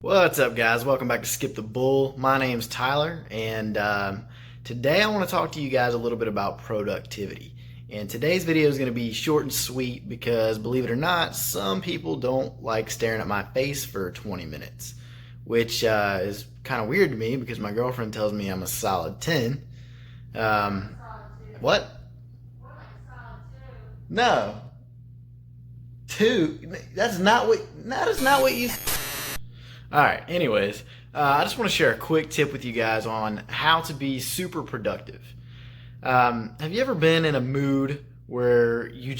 What's up, guys? Welcome back to Skip the Bull. My name's Tyler, and today I want to talk to you guys a little bit about productivity. And today's video is going to be short and sweet because, believe it or not, some people don't like staring at my face for 20 minutes, which is kind of weird to me because my girlfriend tells me I'm a solid 10. What? No. 2? That is not what you... Alright, anyways, I just want to share a quick tip with you guys on how to be super productive. Have you ever been in a mood where you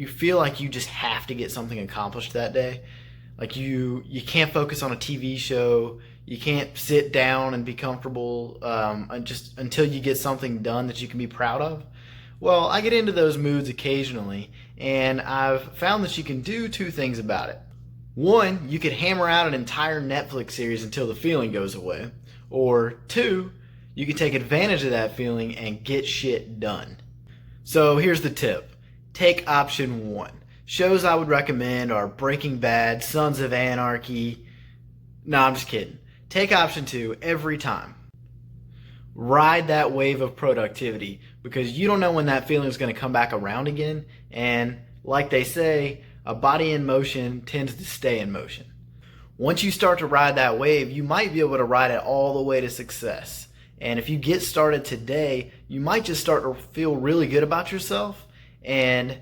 feel like you just have to get something accomplished that day? Like you can't focus on a TV show, you can't sit down and be comfortable just until you get something done that you can be proud of? Well, I get into those moods occasionally, and I've found that you can do two things about it. One, you could hammer out an entire Netflix series until the feeling goes away. Or two, you can take advantage of that feeling and get shit done. So here's the tip. Take option 1. Shows I would recommend are Breaking Bad, Sons of Anarchy. No, I'm just kidding. Take option 2 every time. Ride that wave of productivity because you don't know when that feeling is going to come back around again. And like they say, a body in motion tends to stay in motion. Once you start to ride that wave, you might be able to ride it all the way to success. And if you get started today, you might just start to feel really good about yourself and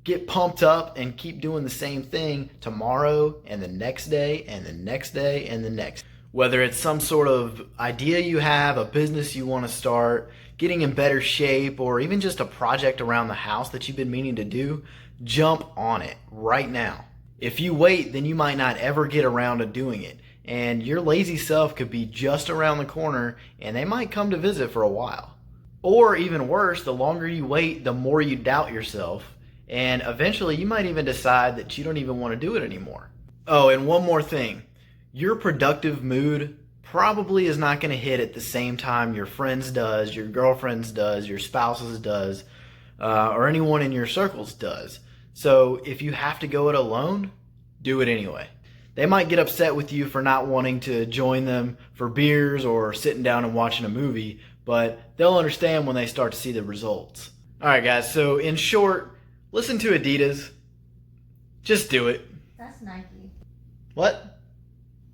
get pumped up and keep doing the same thing tomorrow and the next day and the next day and the next. Whether it's some sort of idea you have, a business you want to start, getting in better shape, or even just a project around the house that you've been meaning to do, jump on it right now. If you wait, then you might not ever get around to doing it. And your lazy self could be just around the corner and they might come to visit for a while. Or even worse, the longer you wait, the more you doubt yourself. And eventually you might even decide that you don't even want to do it anymore. Oh, and one more thing. Your productive mood probably is not going to hit at the same time your friends does, your girlfriend's does, your spouse's does, or anyone in your circles does. So if you have to go it alone, do it anyway. They might get upset with you for not wanting to join them for beers or sitting down and watching a movie, but they'll understand when they start to see the results. Alright guys, so in short, listen to Adidas. Just do it. That's Nike. What?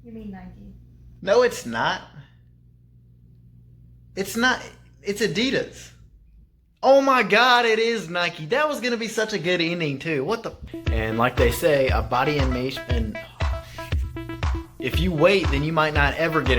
You mean Nike? No, it's not. It's not. It's Adidas. Oh my God, it is Nike. That was gonna be such a good ending too. What the? And like they say, a body in motion. If you wait, then you might not ever get